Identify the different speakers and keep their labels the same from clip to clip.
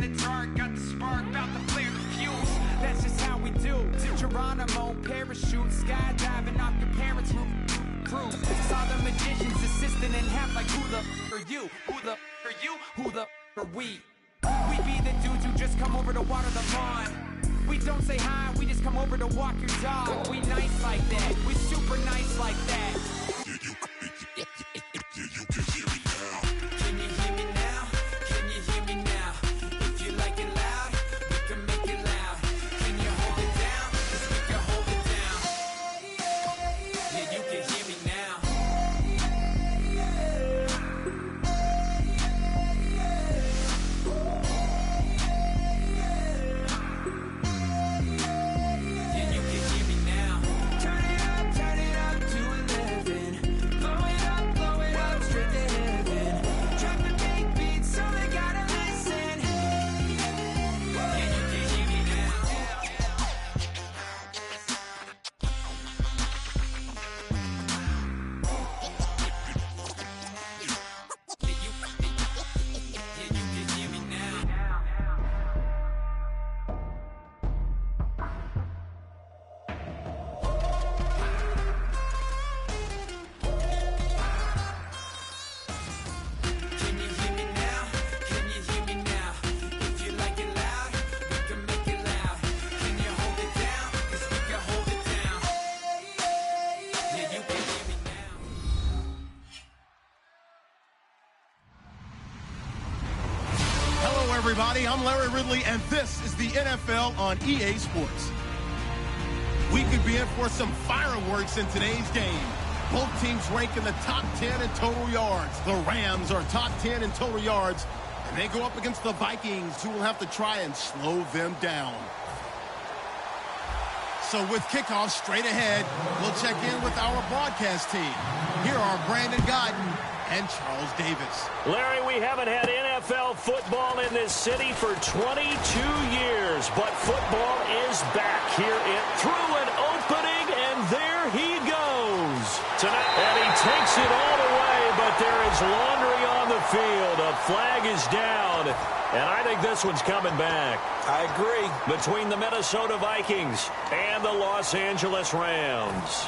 Speaker 1: the dark, got the spark, about to flare the fuse. That's just how we do. To Geronimo, parachute, skydiving off your parents' roof. Saw the magician's assistant in half like who the are you? Who the are you? Who the are we? We be the dudes who just come over to water the lawn. We don't say hi, we just come over to walk your dog. We nice like that, we super nice like that. Can you hear me now? Can you hear me now? If you like it loud, we can make it loud. Can you hold it down? 'Cause we can hold it down. Yeah, you can hear me now. Yeah, you can hear me now. Turn it up to 11. Blow it up straight to heaven. Drop the big beat so they gotta listen. Yeah, you can hear me now. Yeah, you can hear me now. Can you hear me now? Can you hear me now? If you like it loud, we can make it loud. Can you hold it down? 'Cause we can hold it down. Yeah, you can hear me now.
Speaker 2: Hello, everybody. I'm Larry Ridley, and this is the NFL on EA Sports. We could be in for some fireworks in today's game. Both teams rank in the top 10 in total yards. The Rams are top 10 in total yards, and they go up against the Vikings, who will have to try and slow them down. So with kickoff straight ahead, we'll check in with our broadcast team. Here are Brandon Godden and Charles Davis.
Speaker 3: Larry, we haven't had NFL football in this city for 22 years, but football is back here. It through an opening, and there he goes. Tonight, and he takes it all the way, but there is laundry on the field. A flag is down, and I think this one's coming back.
Speaker 4: I agree.
Speaker 3: Between the Minnesota Vikings and the Los Angeles Rams.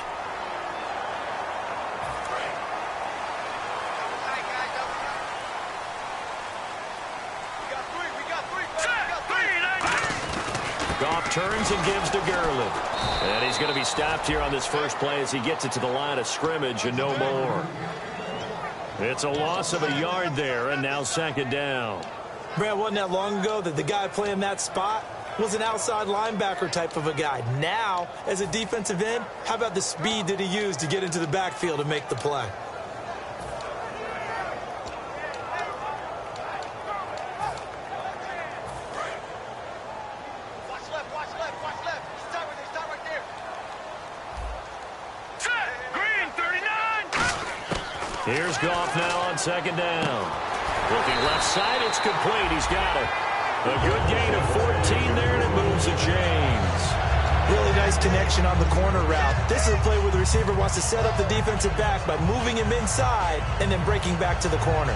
Speaker 3: Goff turns and gives to Gurley. And he's going to be stopped here on this first play as he gets it to the line of scrimmage and no more. It's a loss of a yard there, and now second down.
Speaker 4: Brad, wasn't that long ago that the guy playing that spot was an outside linebacker type of a guy? Now, as a defensive end, how about the speed that he used to get into the backfield and make the play?
Speaker 3: Here's Goff now on second down. Looking left side, it's complete. He's got it. A good gain of 14 there, and it moves the chains.
Speaker 4: Really nice connection on the corner route. This is a play where the receiver wants to set up the defensive back by moving him inside and then breaking back to the corner.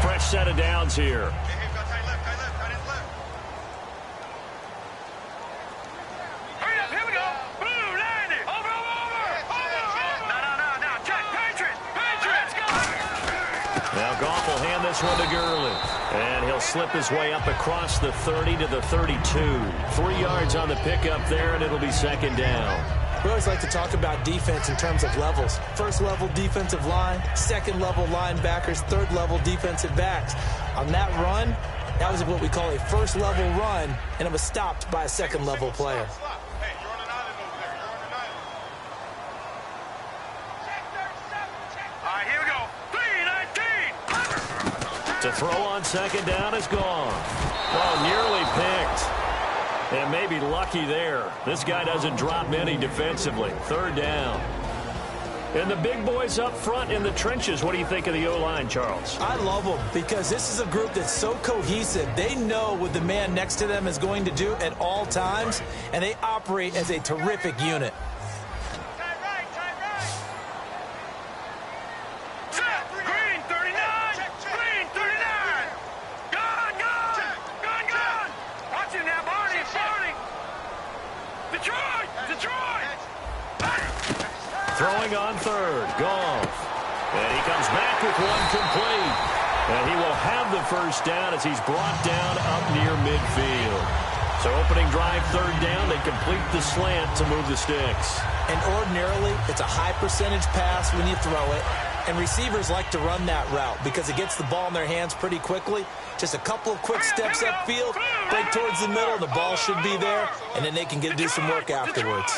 Speaker 3: Fresh set of downs here. Now Goff will hand this one to Gurley. And he'll slip his way up across the 30 to the 32. 3 yards on the pickup there, and it'll be second down.
Speaker 4: We always like to talk about defense in terms of levels. First level defensive line, second level linebackers, third level defensive backs. On that run, that was what we call a first level run, and it was stopped by a second level player.
Speaker 3: To throw on second down is gone. Oh, nearly picked. And maybe lucky there. This guy doesn't drop many defensively. Third down. And the big boys up front in the trenches. What do you think of the O-line, Charles?
Speaker 4: I love them because this is a group that's so cohesive. They know what the man next to them is going to do at all times, and they operate as a terrific unit.
Speaker 3: third. Goff. And he comes back with one complete. And he will have the first down as he's brought down up near midfield. So opening drive, third down, they complete the slant to move the sticks.
Speaker 4: And ordinarily, it's a high percentage pass when you throw it. And receivers like to run that route because it gets the ball in their hands pretty quickly. Just a couple of quick steps upfield, break towards the middle, the ball should be there, and then they can do some work afterwards.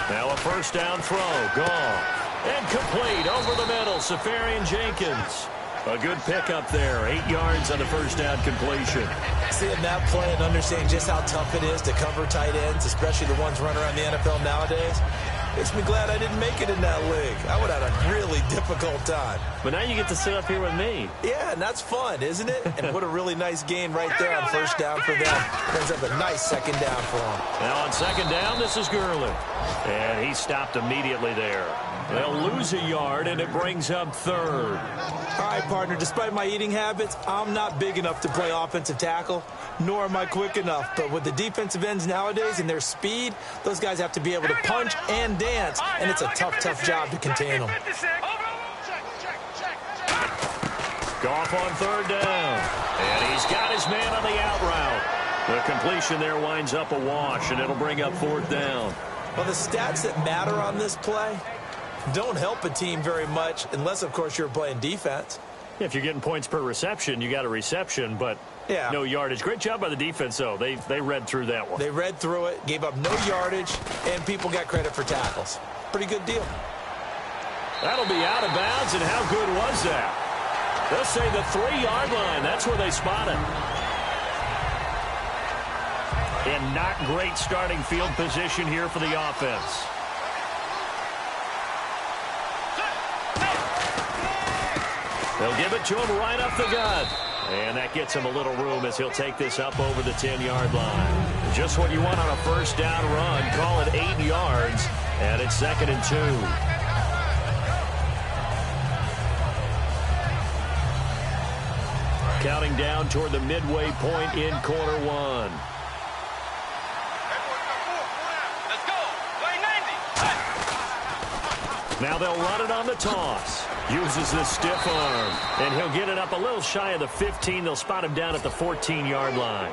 Speaker 3: Now a first down throw. Gone. And complete over the middle. Safarian Jenkins. A good pickup there. 8 yards on the first down completion.
Speaker 4: Seeing that play and understanding just how tough it is to cover tight ends, especially the ones running around the NFL nowadays, makes me glad I didn't make it in that league. I would have had a really difficult time.
Speaker 3: But now you get to sit up here with me.
Speaker 4: Yeah, and that's fun, isn't it? And what a really nice gain right there on first down for them. Brings up a nice second down for them.
Speaker 3: Now on second down, this is Gurley. And he stopped immediately there. They'll lose a yard, and it brings up third.
Speaker 4: All right, partner, despite my eating habits, I'm not big enough to play offensive tackle, nor am I quick enough. But with the defensive ends nowadays and their speed, those guys have to be able to punch and dance, and it's a tough, tough job to contain them.
Speaker 3: Goff on third down. And he's got his man on the out route. The completion there winds up a wash, and it'll bring up fourth down.
Speaker 4: Well, the stats that matter on this play don't help a team very much unless, of course, you're playing defense.
Speaker 3: If you're getting points per reception, you got a reception, but no yardage. Great job by the defense, though. They read through that one.
Speaker 4: They read through it, gave up no yardage, and people got credit for tackles. Pretty good deal.
Speaker 3: That'll be out of bounds, and how good was that? They'll say the 3-yard line. That's where they spot it. And not great starting field position here for the offense. They'll give it to him right up the gut. And that gets him a little room as he'll take this up over the 10-yard line. Just what you want on a first down run. Call it 8 yards. And it's 2nd and 2. Counting down toward the midway point in quarter one. Now they'll run it on the toss. Uses the stiff arm. And he'll get it up a little shy of the 15. They'll spot him down at the 14-yard line.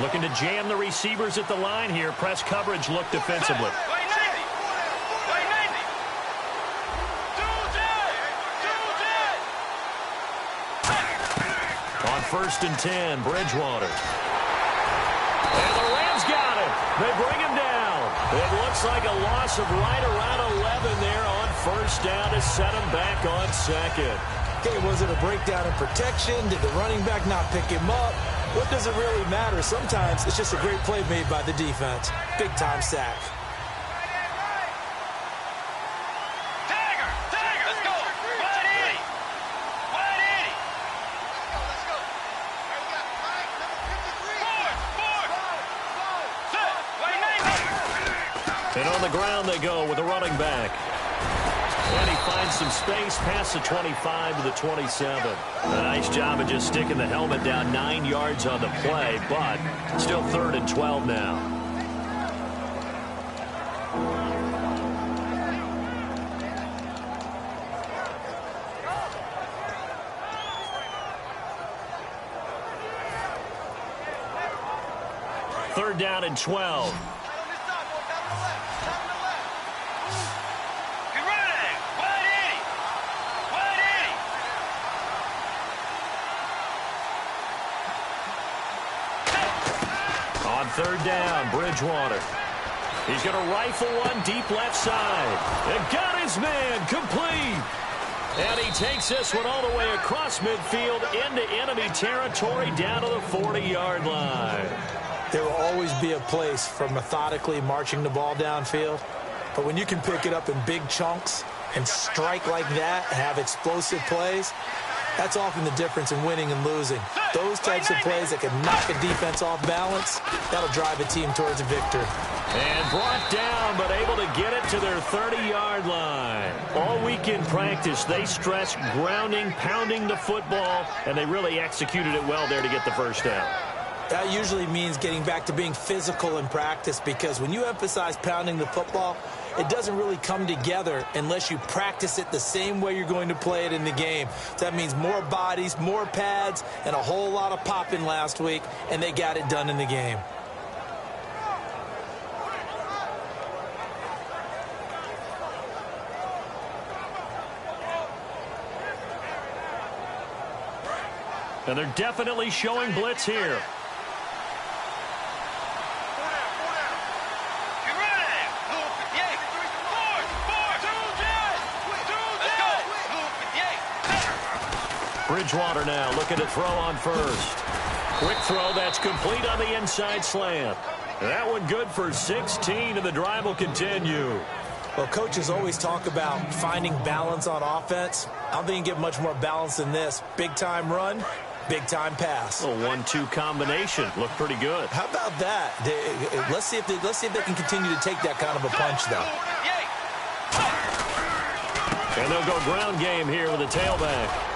Speaker 3: Looking to jam the receivers at the line here. Press coverage look defensively. On 1st and 10, Bridgewater. And the Rams got him. They bring him down. It looks like a loss of right around 11 there on first down to set him back on second.
Speaker 4: Okay, was it a breakdown in protection? Did the running back not pick him up? What does it really matter? Sometimes it's just a great play made by the defense. Big-time sack.
Speaker 1: Let's go. 180. 180. Let's go.
Speaker 3: And on the ground they go with the running back. And he finds some space past the 25 to the 27. A nice job of just sticking the helmet down 9 yards on the play, but still 3rd and 12 now. Third down and 12. Third down, Bridgewater. He's going to rifle one deep left side. And got his man complete. And he takes this one all the way across midfield into enemy territory down to the 40-yard line.
Speaker 4: There will always be a place for methodically marching the ball downfield. But when you can pick it up in big chunks and strike like that and have explosive plays, That's often the difference in winning and losing. Those types of plays that can knock a defense off balance, that'll drive a team towards a victory.
Speaker 3: And brought down, but able to get it to their 30-yard line. All week in practice, they stressed grounding, pounding the football, and they really executed it well there to get the first down.
Speaker 4: That usually means getting back to being physical in practice, because when you emphasize pounding the football, it doesn't really come together unless you practice it the same way you're going to play it in the game. So that means more bodies, more pads, and a whole lot of popping last week, and they got it done in the game.
Speaker 3: And they're definitely showing blitz here. Bridgewater now looking to throw on first. Quick throw, that's complete on the inside slant. That one good for 16, and the drive will continue.
Speaker 4: Well, coaches always talk about finding balance on offense. I don't think you can get much more balance than this. Big-time run, big-time pass.
Speaker 3: A 1-2 combination. Looked pretty good.
Speaker 4: How about that? Let's see if they can continue to take that kind of a punch, though.
Speaker 3: And they'll go ground game here with a tailback.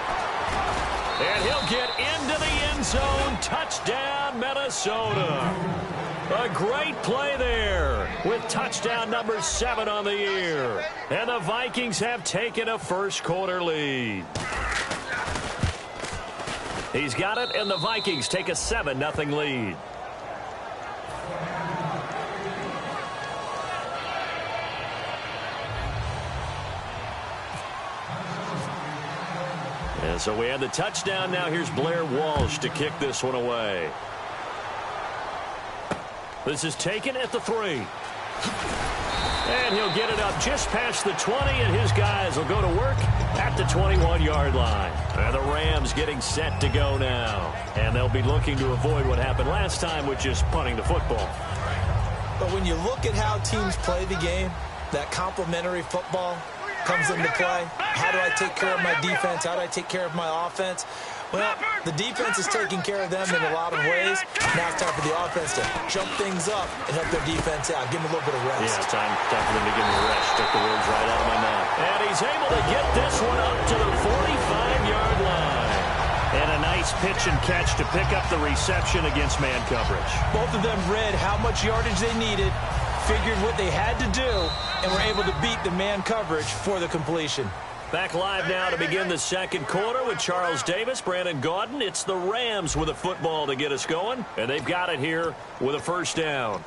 Speaker 3: And he'll get into the end zone. Touchdown, Minnesota. A great play there with touchdown number 7 on the year. And the Vikings have taken a first-quarter lead. He's got it, and the Vikings take a 7-0 lead. And so we have the touchdown. Now here's Blair Walsh to kick this one away. This is taken at the 3. And he'll get it up just past the 20, and his guys will go to work at the 21-yard line. And the Rams getting set to go now. And they'll be looking to avoid what happened last time, which is punting the football.
Speaker 4: But when you look at how teams play the game, that complementary football comes into play. How do I take care of my defense? How do I take care of my offense? Well, the defense is taking care of them in a lot of ways. Now it's time for the offense to jump things up and help their defense out. Give them a little bit of rest.
Speaker 3: Yeah, it's time for them to give them a rest. Took the words right out of my mouth. And he's able to get this one up to the 45-yard line. And a nice pitch and catch to pick up the reception against man coverage.
Speaker 4: Both of them read how much yardage they needed, figured what they had to do, and were able to beat the man coverage for the completion.
Speaker 3: Back live now to begin the second quarter with Charles Davis, Brandon Gaudin. It's the Rams with a football to get us going, and they've got it here with a first down.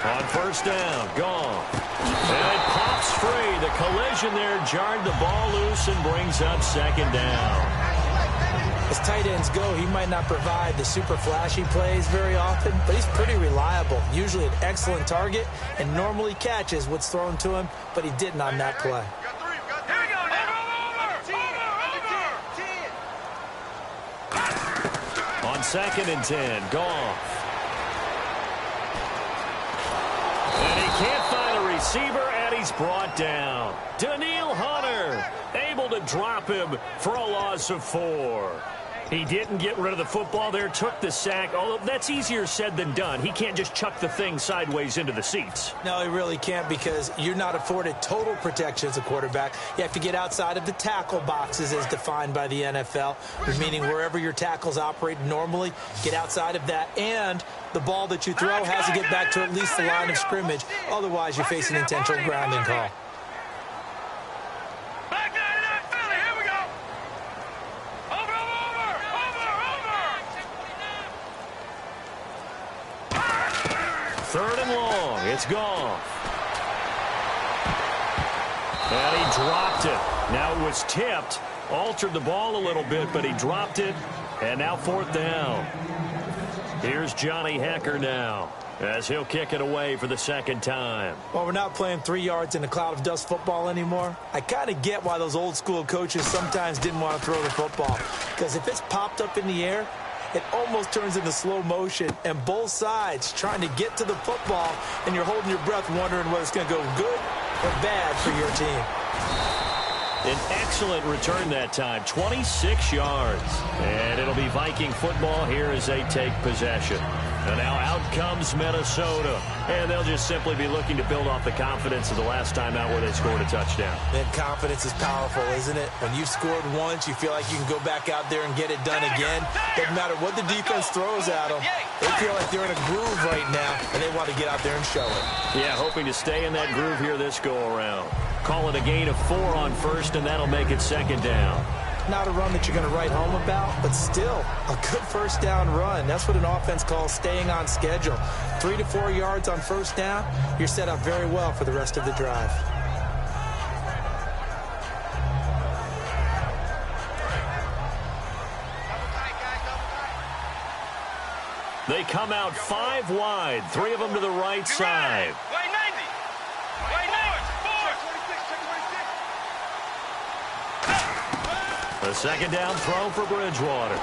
Speaker 3: On first down, gone. And it pops free. The collision there jarred the ball loose and brings up second down.
Speaker 4: As tight ends go, he might not provide the super flashy plays very often, but he's pretty reliable. Usually an excellent target and normally catches what's thrown to him, but he didn't on that play.
Speaker 3: On 2nd and 10, Goff. And he can't find a receiver, and he's brought down. Daniil Hunter able to drop him for a loss of 4. He didn't get rid of the football there, took the sack, although that's easier said than done. He can't just chuck the thing sideways into the seats.
Speaker 4: No, he really can't, because you're not afforded total protection as a quarterback. You have to get outside of the tackle boxes as defined by the NFL, meaning wherever your tackles operate normally, get outside of that, and the ball that you throw has to get back to at least the line of scrimmage. Otherwise, you're facing an intentional grounding call.
Speaker 3: Third and long. It's gone. And he dropped it. Now it was tipped. Altered the ball a little bit, but he dropped it. And now 4th down. Here's Johnny Hekker now. as he'll kick it away for the second time.
Speaker 4: Well, we're not playing 3 yards in a cloud of dust football anymore. I kind of get why those old school coaches sometimes didn't want to throw the football, because if it's popped up in the air, it almost turns into slow motion, and both sides trying to get to the football, and you're holding your breath wondering whether it's going to go good or bad for your team.
Speaker 3: An excellent return that time, 26 yards. And it'll be Viking football here as they take possession. And now out comes Minnesota. And they'll just simply be looking to build off the confidence of the last time out where they scored a touchdown.
Speaker 4: Man, confidence is powerful, isn't it? When you've scored once, you feel like you can go back out there and get it done again. Doesn't matter what the defense throws at them. They feel like they're in a groove right now, and they want to get out there and show it.
Speaker 3: Yeah, hoping to stay in that groove here this go-around. Call it a gain of 4 on first, and that'll make it second down.
Speaker 4: Not a run that you're going to write home about, but still a good first down run. That's what an offense calls staying on schedule. 3 to 4 yards on first down, you're set up very well for the rest of the drive.
Speaker 3: They come out 5 wide, 3 of them to the right side. The second down throw for Bridgewater.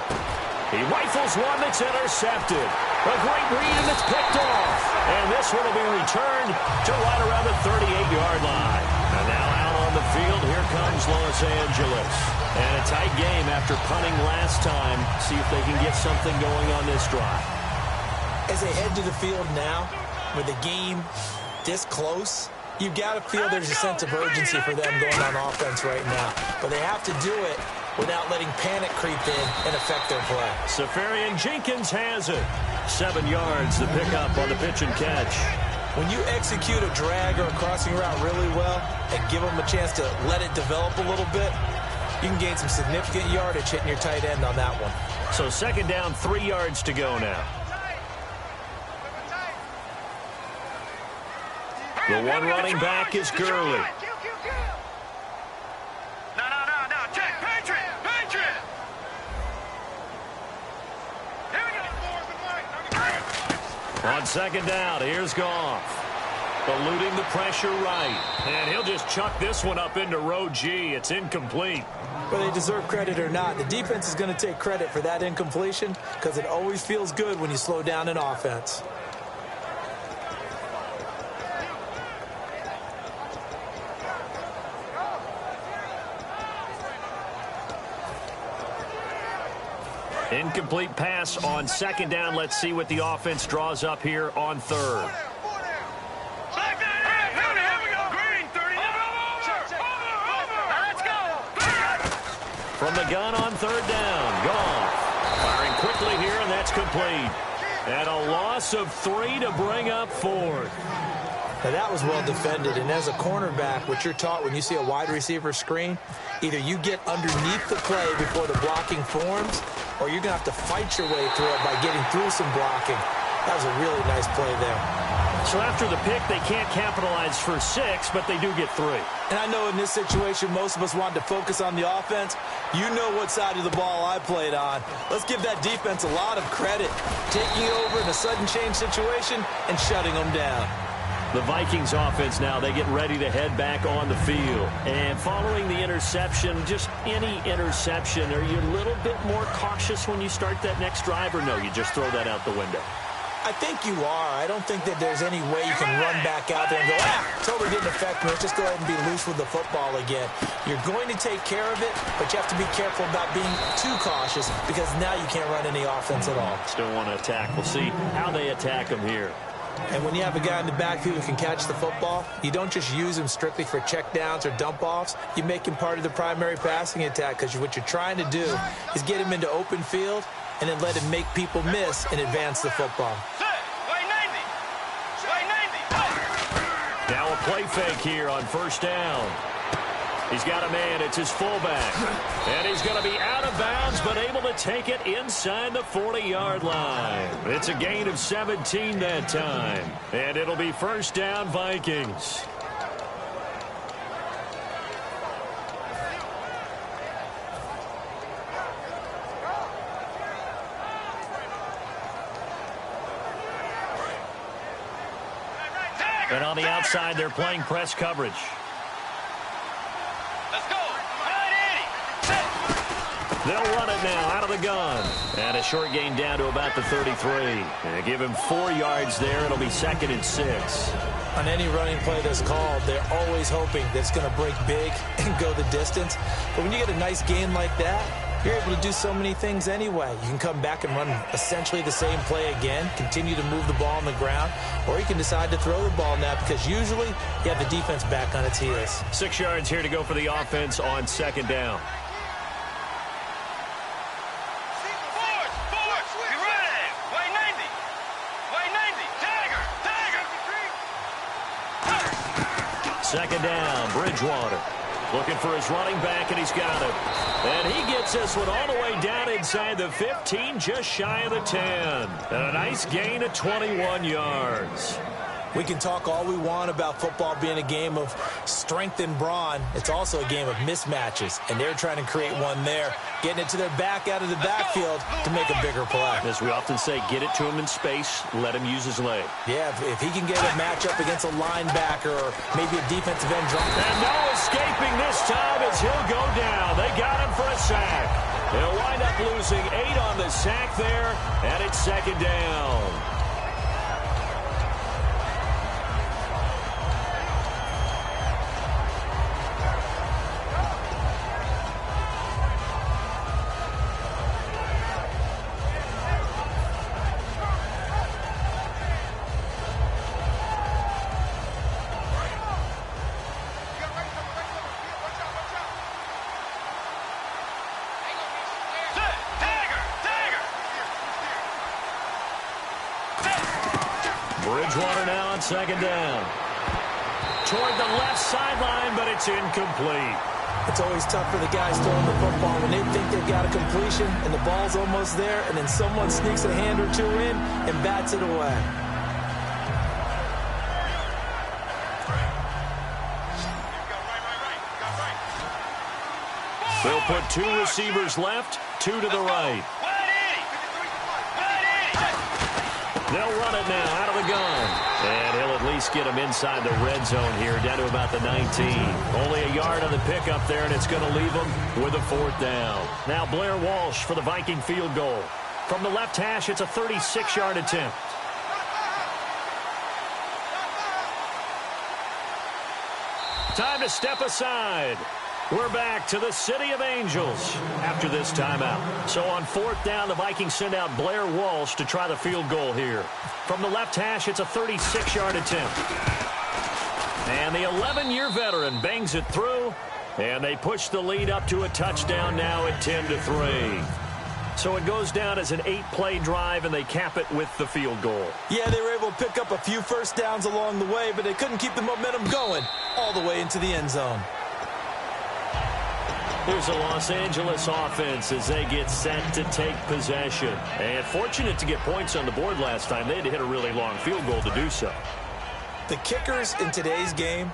Speaker 3: He rifles one that's intercepted. A great read, and it's picked off. And this one will be returned to right around the 38-yard line. And now out on the field, here comes Los Angeles. And a tight game after punting last time. See if they can get something going on this drive.
Speaker 4: As they head to the field now, with the game this close, you've got to feel there's a sense of urgency for them going on offense right now. But they have to do it without letting panic creep in and affect their play.
Speaker 3: Safarian Jenkins has it. 7 yards to pick up on the pitch and catch.
Speaker 4: When you execute a drag or a crossing route really well and give them a chance to let it develop a little bit, you can gain some significant yardage hitting your tight end on that one.
Speaker 3: So second down, 3 yards to go now. The one running back is Gurley. On second down, here's Goff. Eluding the pressure right. And he'll just chuck this one up into row G. It's incomplete.
Speaker 4: Whether they deserve credit or not, the defense is going to take credit for that incompletion because it always feels good when you slow down an offense.
Speaker 3: Incomplete pass on second down. Let's see what the offense draws up here on third. From the gun on third down, Goff firing quickly here, and that's complete. And a loss of 3 to bring up fourth.
Speaker 4: Now that was well defended, and as a cornerback, what you're taught when you see a wide receiver screen, either you get underneath the play before the blocking forms, or you're going to have to fight your way through it by getting through some blocking. That was a really nice play there.
Speaker 3: So after the pick, they can't capitalize for 6, but they do get 3.
Speaker 4: And I know in this situation, most of us wanted to focus on the offense. You know what side of the ball I played on. Let's give that defense a lot of credit, taking over in a sudden change situation and shutting them down.
Speaker 3: The Vikings offense now, they get ready to head back on the field. And following the interception, just any interception, are you a little bit more cautious when you start that next drive, or no, you just throw that out the window?
Speaker 4: I think you are. I don't think that there's any way you can run back out there and go, totally didn't affect me. Let's just go ahead and be loose with the football again. You're going to take care of it, but you have to be careful about being too cautious because now you can't run any offense at all.
Speaker 3: Still want to attack. We'll see how they attack them here.
Speaker 4: And when you have a guy in the backfield who can catch the football, you don't just use him strictly for checkdowns or dump-offs. You make him part of the primary passing attack because what you're trying to do is get him into open field and then let him make people miss and advance the football.
Speaker 3: Now a play fake here on first down. He's got a man. It's his fullback. And he's going to be out of bounds, but able to take it inside the 40-yard line. It's a gain of 17 that time. And it'll be first down, Vikings. And on the outside, they're playing press coverage.
Speaker 5: Let's go.
Speaker 3: They'll run it now out of the gun. And a short gain down to about the 33. And give him 4 yards there. It'll be 2nd and 6.
Speaker 4: On any running play that's called, they're always hoping that it's going to break big and go the distance. But when you get a nice gain like that, you're able to do so many things anyway. You can come back and run essentially the same play again, continue to move the ball on the ground, or you can decide to throw the ball now because usually you have the defense back on its heels.
Speaker 3: 6 yards here to go for the offense on 2nd down. Second down, Bridgewater. Looking for his running back, and he's got him. And he gets this one all the way down inside the 15, just shy of the 10. And a nice gain of 21 yards.
Speaker 4: We can talk all we want about football being a game of strength and brawn. It's also a game of mismatches, and they're trying to create one there, getting it to their back out of the backfield to make a bigger play.
Speaker 3: As we often say, get it to him in space, let him use his leg.
Speaker 4: Yeah, if he can get a matchup against a linebacker or maybe a defensive end drop.
Speaker 3: And no escaping this time as he'll go down. They got him for a sack. They'll wind up losing 8 on the sack there, and it's 2nd down. Bridgewater now on 2nd down. Toward the left sideline, but it's incomplete.
Speaker 4: It's always tough for the guys throwing the football when they think they've got a completion and the ball's almost there, and then someone sneaks a hand or two in and bats it away.
Speaker 3: They'll put 2 receivers left, 2 to the right. They'll run it now out of the gun. And he'll at least get him inside the red zone here, down to about the 19. Only a yard on the pickup there, and it's going to leave him with a 4th down. Now Blair Walsh for the Viking field goal. From the left hash, it's a 36-yard attempt. Time to step aside. We're back to the City of Angels after this timeout. So on 4th down, the Vikings send out Blair Walsh to try the field goal here. From the left hash, it's a 36-yard attempt. And the 11-year veteran bangs it through, and they push the lead up to a touchdown now at 10-3. So it goes down as an 8-play drive, and they cap it with the field goal.
Speaker 4: Yeah, they were able to pick up a few first downs along the way, but they couldn't keep the momentum going all the way into the end zone.
Speaker 3: Here's the Los Angeles offense as they get set to take possession. And fortunate to get points on the board last time. They had to hit a really long field goal to do so.
Speaker 4: The kickers in today's game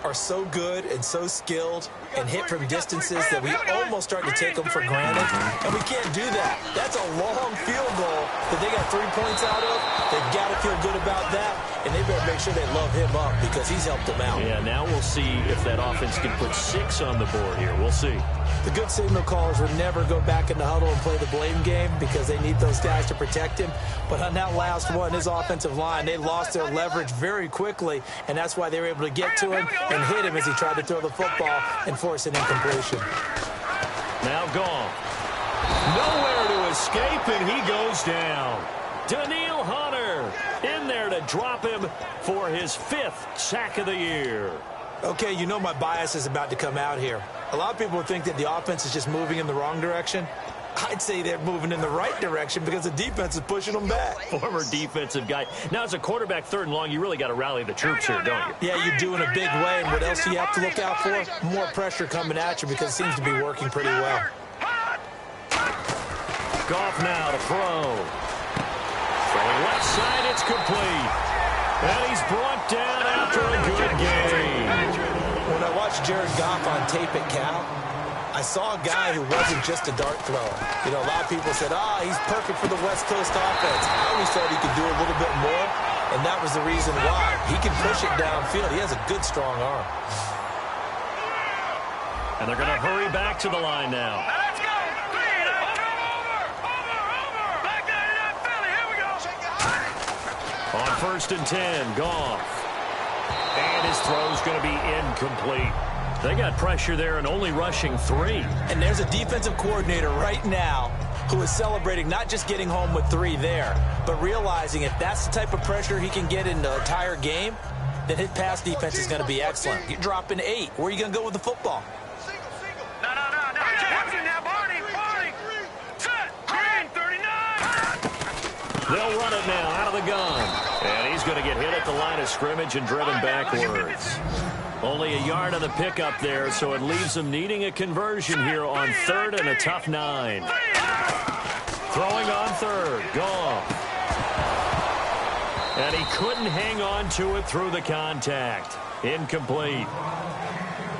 Speaker 4: are so good and so skilled and hit from distances that we almost start to take them for granted. And we can't do that. That's a long field goal that they got 3 points out of. They've got to feel good about that. And they better make sure they love him up because he's helped them out.
Speaker 3: Yeah, now we'll see if that offense can put 6 on the board here. We'll see.
Speaker 4: The good signal callers would never go back in the huddle and play the blame game because they need those guys to protect him. But on that last one, his offensive line, they lost their leverage very quickly, and that's why they were able to get to him and hit him as he tried to throw the football and force an incompletion.
Speaker 3: Now gone. Nowhere to escape, and he goes down. Daniil Hunter in there to drop him for his 5th sack of the year.
Speaker 4: Okay, you know my bias is about to come out here. A lot of people would think that the offense is just moving in the wrong direction. I'd say they're moving in the right direction because the defense is pushing them back.
Speaker 3: Former defensive guy. Now, as a quarterback, 3rd and long, you really got to rally the troops here, don't you?
Speaker 4: Yeah, you do in a big way. And what else do you have to look out for? More pressure coming at you because it seems to be working pretty well.
Speaker 3: Goff now to throw. From the left side, it's complete. And he's brought down after a good game.
Speaker 4: When I watched Jared Goff on tape at Cal, I saw a guy who wasn't just a dart thrower. You know, a lot of people said, he's perfect for the West Coast offense. I always thought he could do a little bit more. and that was the reason why. He can push it downfield. He has a good, strong arm.
Speaker 3: And they're going to hurry back to the line now.
Speaker 5: Let's go. Over. Back down to that Philly. Here we go.
Speaker 3: On 1st and 10, Goff. And his throw's going to be incomplete. They got pressure there and only rushing 3.
Speaker 4: And there's a defensive coordinator right now who is celebrating not just getting home with 3 there, but realizing if that's the type of pressure he can get in the entire game, then his pass defense is going to be excellent. You're dropping 8. Where are you going to go with the football?
Speaker 5: No. Watch it now, Barney. Set. Green, 39.
Speaker 3: They'll run it now out of the gun. And he's going to get hit at the line of scrimmage and driven backwards. Only a yard on the pickup there, so it leaves them needing a conversion here on 3rd and a tough 9. Throwing on 3rd, Goff. And he couldn't hang on to it through the contact. Incomplete.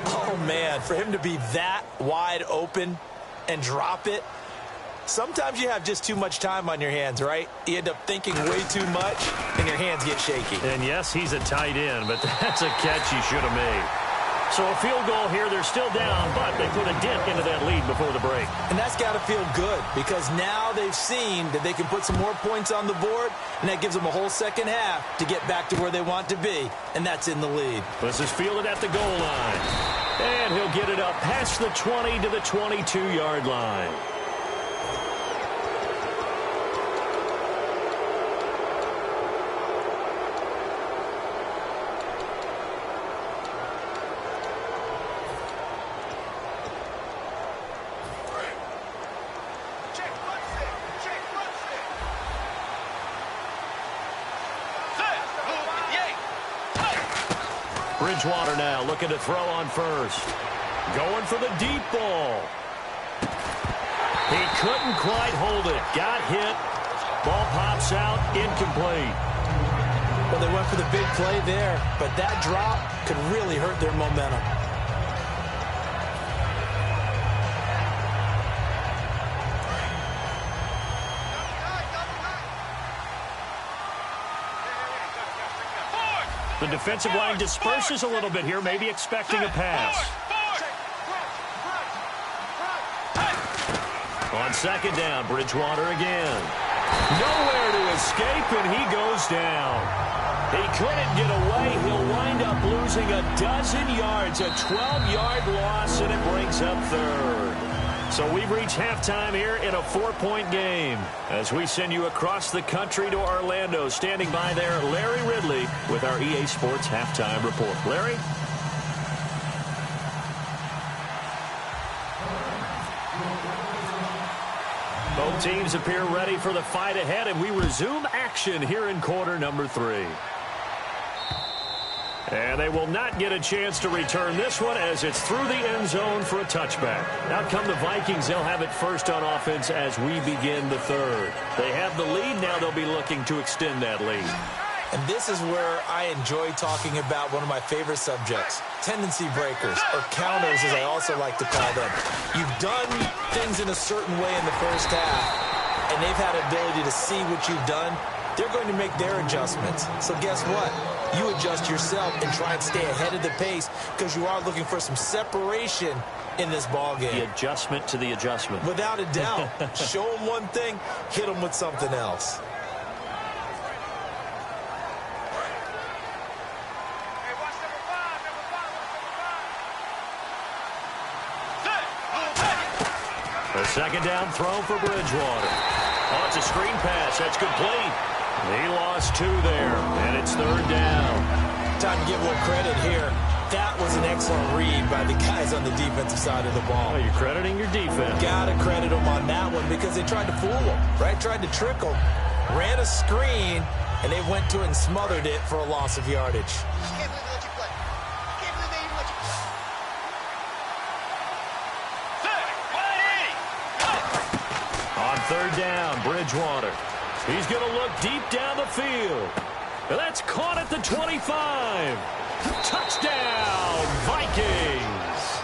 Speaker 4: Oh, man, for him to be that wide open and drop it, sometimes you have just too much time on your hands, right? You end up thinking way too much, and your hands get shaky.
Speaker 3: And, yes, he's a tight end, but that's a catch he should have made. So a field goal here. They're still down, but they put a dent into that lead before the break.
Speaker 4: And that's got to feel good because now they've seen that they can put some more points on the board, and that gives them a whole second half to get back to where they want to be, and that's in the lead.
Speaker 3: This is fielded at the goal line. And he'll get it up past the 20 to the 22-yard line. Bridgewater now looking to throw on 1st. Going for the deep ball. He couldn't quite hold it. Got hit. Ball pops out. Incomplete.
Speaker 4: Well, they went for the big play there, but that drop could really hurt their momentum.
Speaker 3: The defensive line disperses a little bit here, maybe expecting a pass. On 2nd down, Bridgewater again. Nowhere to escape, and he goes down. He couldn't get away. He'll wind up losing a dozen yards, a 12-yard loss, and it brings up 3rd. So we've reached halftime here in a 4-point game. As we send you across the country to Orlando, standing by there, Larry Ridley with our EA Sports Halftime Report. Larry? Both teams appear ready for the fight ahead, and we resume action here in quarter number 3. And they will not get a chance to return this one as it's through the end zone for a touchback. Out come the Vikings. They'll have it first on offense as we begin the 3rd. They have the lead. Now they'll be looking to extend that lead.
Speaker 4: And this is where I enjoy talking about one of my favorite subjects, tendency breakers, or counters as I also like to call them. You've done things in a certain way in the first half, and they've had ability to see what you've done. They're going to make their adjustments. So guess what? You adjust yourself and try and stay ahead of the pace because you are looking for some separation in this ball game.
Speaker 3: The adjustment to the adjustment.
Speaker 4: Without a doubt. Show them one thing, hit them with something else.
Speaker 3: A 2nd down throw for Bridgewater. Oh, it's a screen pass. That's complete. He lost 2 there, and it's 3rd down.
Speaker 4: Time to give a little credit here. That was an excellent read by the guys on the defensive side of the ball.
Speaker 3: Oh, you're crediting your defense.
Speaker 4: Got to credit them on that one because they tried to fool them, right? Tried to trick them. Ran a screen, and they went to it and smothered it for a loss of yardage.
Speaker 3: On 3rd down, Bridgewater. He's going to look deep down the field. And that's caught at the 25. Touchdown, Vikings.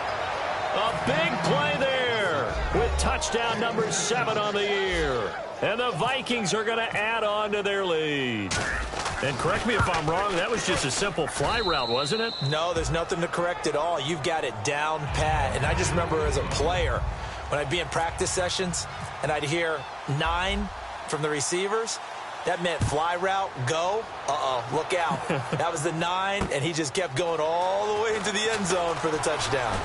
Speaker 3: A big play there with touchdown number 7 on the year. And the Vikings are going to add on to their lead. And correct me if I'm wrong, that was just a simple fly route, wasn't it?
Speaker 4: No, there's nothing to correct at all. You've got it down pat. And I just remember as a player, when I'd be in practice sessions and I'd hear 9 from the receivers, that meant fly route, go, look out. That was the 9, and he just kept going all the way into the end zone for the touchdown.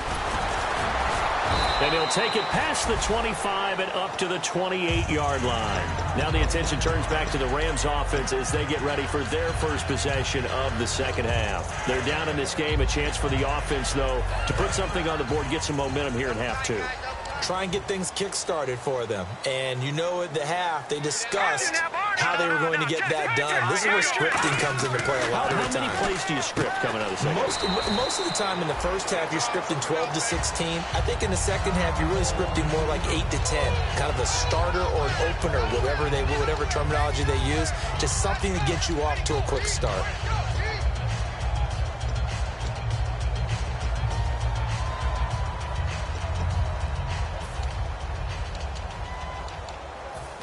Speaker 3: And he'll take it past the 25 and up to the 28-yard line. Now the attention turns back to the Rams offense as they get ready for their first possession of the second half. They're down in this game. A chance for the offense, though, to put something on the board, get some momentum here in half 2.
Speaker 4: Try and get things kick-started for them. And you know at the half, they discussed how they were going to get that done. This is where scripting comes into play a lot of the time.
Speaker 3: How many plays do you script coming out of the second half?
Speaker 4: Most of the time in the first half, you're scripting 12 to 16. I think in the second half, you're really scripting more like 8 to 10. Kind of a starter or an opener, whatever terminology they use. Just something to get you off to a quick start.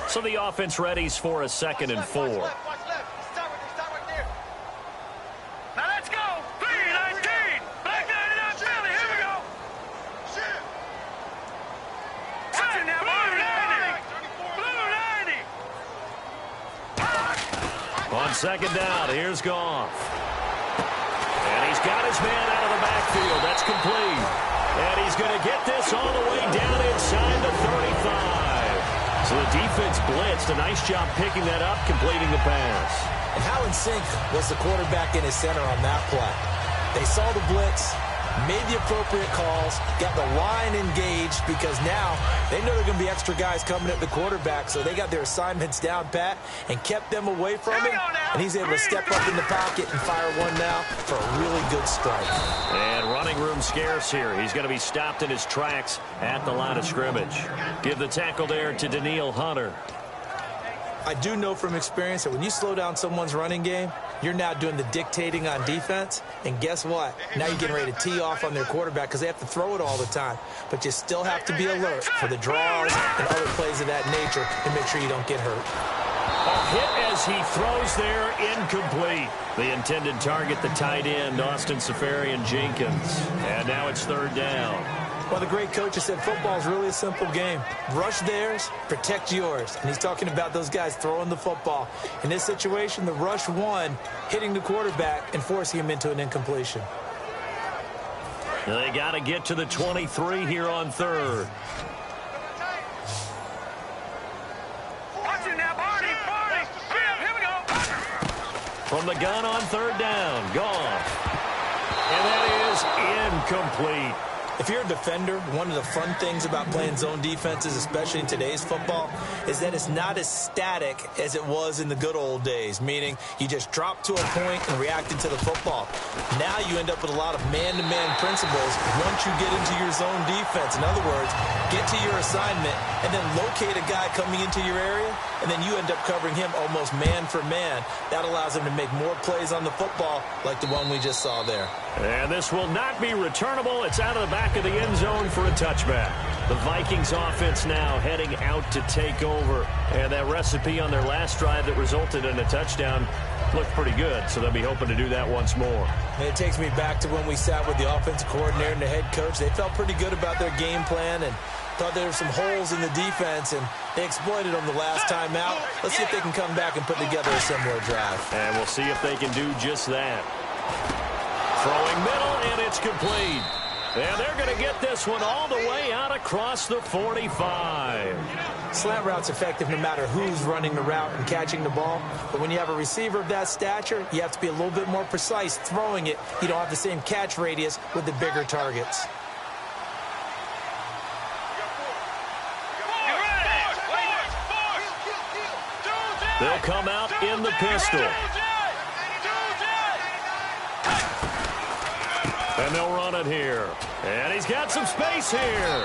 Speaker 3: So the offense readies for a 2nd and 4.
Speaker 5: Now let's go. 3-19. Black 99 Philly. Here we go. Blue 90.
Speaker 3: On 2nd down, here's Goff. And he's got his man out of the backfield. That's complete. And he's going to get this all the way down inside the 35. So the defense blitzed. A nice job picking that up, completing the pass.
Speaker 4: And how in sync was the quarterback in his center on that play? They saw the blitz, made the appropriate calls, got the line engaged because now they know there are going to be extra guys coming at the quarterback, so they got their assignments down pat and kept them away from him, and he's able to step up in the pocket and fire one now for a really good strike.
Speaker 3: And running room scarce here. He's going to be stopped in his tracks at the line of scrimmage. Give the tackle there to Danielle Hunter.
Speaker 4: I do know from experience that when you slow down someone's running game, you're now doing the dictating on defense. And guess what? Now you're getting ready to tee off on their quarterback because they have to throw it all the time. But you still have to be alert for the draws and other plays of that nature to make sure you don't get hurt.
Speaker 3: A hit as he throws there, incomplete. The intended target, the tight end, Austin Safarian-Jenkins. And now it's 3rd down.
Speaker 4: Well, the great coach has said football is really a simple game. Rush theirs, protect yours. And he's talking about those guys throwing the football. In this situation, the rush won, hitting the quarterback and forcing him into an incompletion.
Speaker 3: They got to get to the 23 here on 3rd. From the gun on 3rd down, Goff. And that is incomplete.
Speaker 4: If you're a defender, one of the fun things about playing zone defenses, especially in today's football, is that it's not as static as it was in the good old days, meaning you just drop to a point and react into the football. Now you end up with a lot of man-to-man principles once you get into your zone defense. In other words, get to your assignment and then locate a guy coming into your area, and then you end up covering him almost man for man. That allows him to make more plays on the football like the one we just saw there.
Speaker 3: And this will not be returnable. It's out of the back of the end zone for a touchback. The Vikings offense now heading out to take over. And that recipe on their last drive that resulted in a touchdown looked pretty good, so they'll be hoping to do that once more.
Speaker 4: And it takes me back to when we sat with the offensive coordinator and the head coach. They felt pretty good about their game plan and thought there were some holes in the defense, and they exploited them the last time out. Let's see if they can come back and put together a similar drive.
Speaker 3: And we'll see if they can do just that. Throwing middle, and it's complete. And they're going to get this one all the way out across the 45.
Speaker 4: Slant route's effective no matter who's running the route and catching the ball. But when you have a receiver of that stature, you have to be a little bit more precise throwing it. You don't have the same catch radius with the bigger targets.
Speaker 3: They'll come out in the pistol. And they'll run it here. And he's got some space here.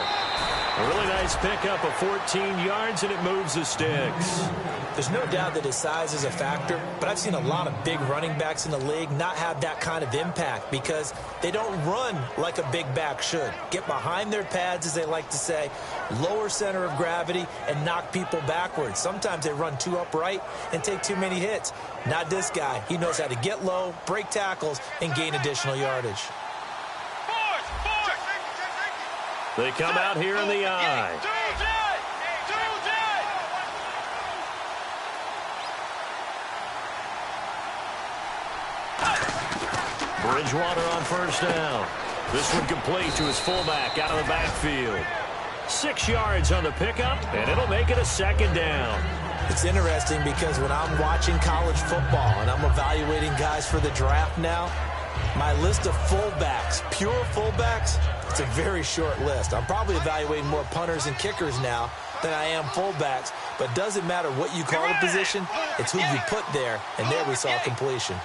Speaker 3: A really nice pickup of 14 yards, and it moves the sticks.
Speaker 4: There's no doubt that his size is a factor, but I've seen a lot of big running backs in the league not have that kind of impact because they don't run like a big back should. Get behind their pads, as they like to say, lower center of gravity, and knock people backwards. Sometimes they run too upright and take too many hits. Not this guy. He knows how to get low, break tackles, and gain additional yardage.
Speaker 3: They come out here in the eye. Bridgewater on first down. This one complete to his fullback out of the backfield. 6 yards on the pickup, and it'll make it a second down.
Speaker 4: It's interesting because when I'm watching college football and I'm evaluating guys for the draft now, my list of fullbacks, pure fullbacks, it's a very short list. I'm probably evaluating more punters and kickers now than I am fullbacks, but it doesn't matter what you call the position, it's who you put there, and there we saw completion.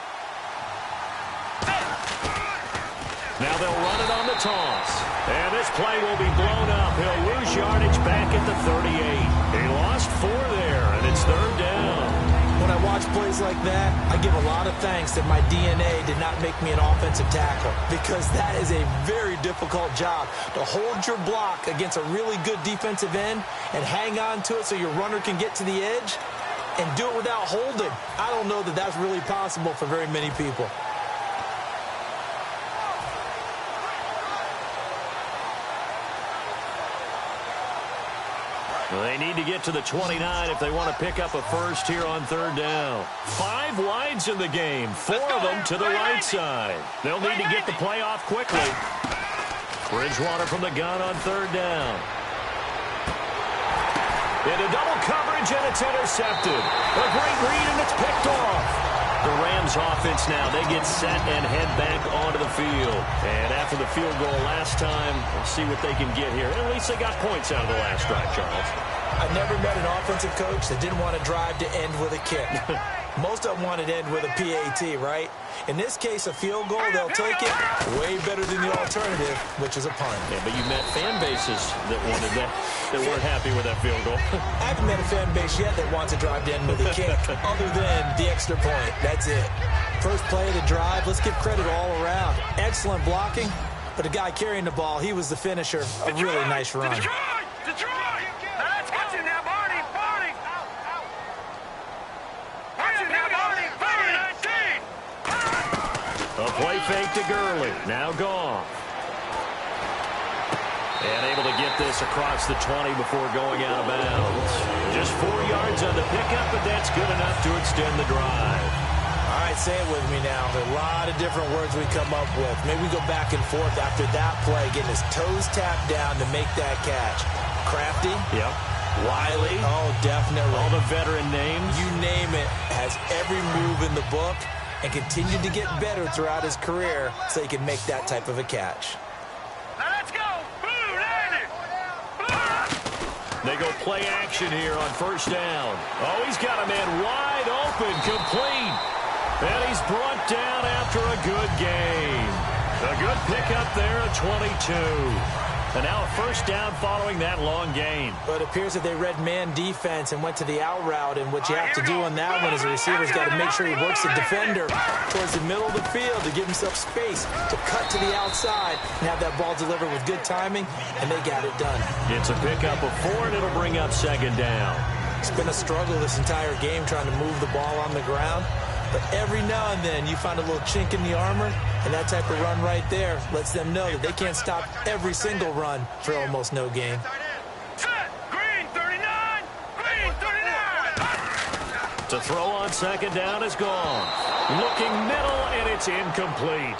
Speaker 3: Now they'll run it on the toss. And this play will be blown up. He'll lose yardage back at the 38. He lost 4 there, and it's third down.
Speaker 4: When I watch plays like that, I give a lot of thanks that my DNA did not make me an offensive tackle, because that is a very difficult job to hold your block against a really good defensive end and hang on to it so your runner can get to the edge and do it without holding. I don't know that that's really possible for very many people.
Speaker 3: They need to get to the 29 if they want to pick up a first here on third down. 5 wides in the game, 4 of them to the right side. They'll need to get the play off quickly. Bridgewater from the gun on third down. Into double coverage, and it's intercepted. A great read, and it's picked off. The Rams offense now, they get set and head back onto the field. And after the field goal last time, we'll see what they can get here. At least they got points out of the last drive, Charles.
Speaker 4: I've never met an offensive coach that didn't want to drive to end with a kick. Most of them wanted to end with a PAT, right? In this case, a field goal, they'll take it way better than the alternative, which is a punt.
Speaker 3: Yeah, but you met fan bases that wanted that weren't happy with that field goal.
Speaker 4: I haven't met a fan base yet that wants to drive to end with a kick, other than the extra point. That's it. First play of the drive, let's give credit all around. Excellent blocking, but the guy carrying the ball, he was the finisher. A really nice run.
Speaker 5: Detroit! Let's go! Watch it now, Barney! Barney! Watch it now, Barney! 19!
Speaker 3: A play fake to Gurley. Now gone. And able to get this across the 20 before going out of bounds. Just 4 yards on the pickup, but that's good enough to extend the drive.
Speaker 4: All right, say it with me now. There are a lot of different words we come up with. Maybe we go back and forth after that play, getting his toes tapped down to make that catch. Crafty.
Speaker 3: Yep. Wiley.
Speaker 4: Oh, definitely.
Speaker 3: All the veteran names.
Speaker 4: You name it. Has every move in the book and continued to get better throughout his career so he can make that type of a catch.
Speaker 5: Now let's go! Blue 90!
Speaker 3: They go play action here on first down. Oh, he's got a man wide open, complete. And he's brought down after a good game. A good pickup there at 22. And now a first down following that long gain.
Speaker 4: But it appears that they read man defense and went to the out route. And what you have to do on that one is the receiver's got to make sure he works the defender towards the middle of the field to give himself space to cut to the outside and have that ball delivered with good timing, and they got it done.
Speaker 3: It's a pickup of 4, and it'll bring up second down.
Speaker 4: It's been a struggle this entire game trying to move the ball on the ground. But every now and then you find a little chink in the armor, and that type of run right there lets them know that they can't stop every single run for almost no gain.
Speaker 5: Set! Green 39! Green 39!
Speaker 3: To throw on second down is gone. Looking middle, and it's incomplete.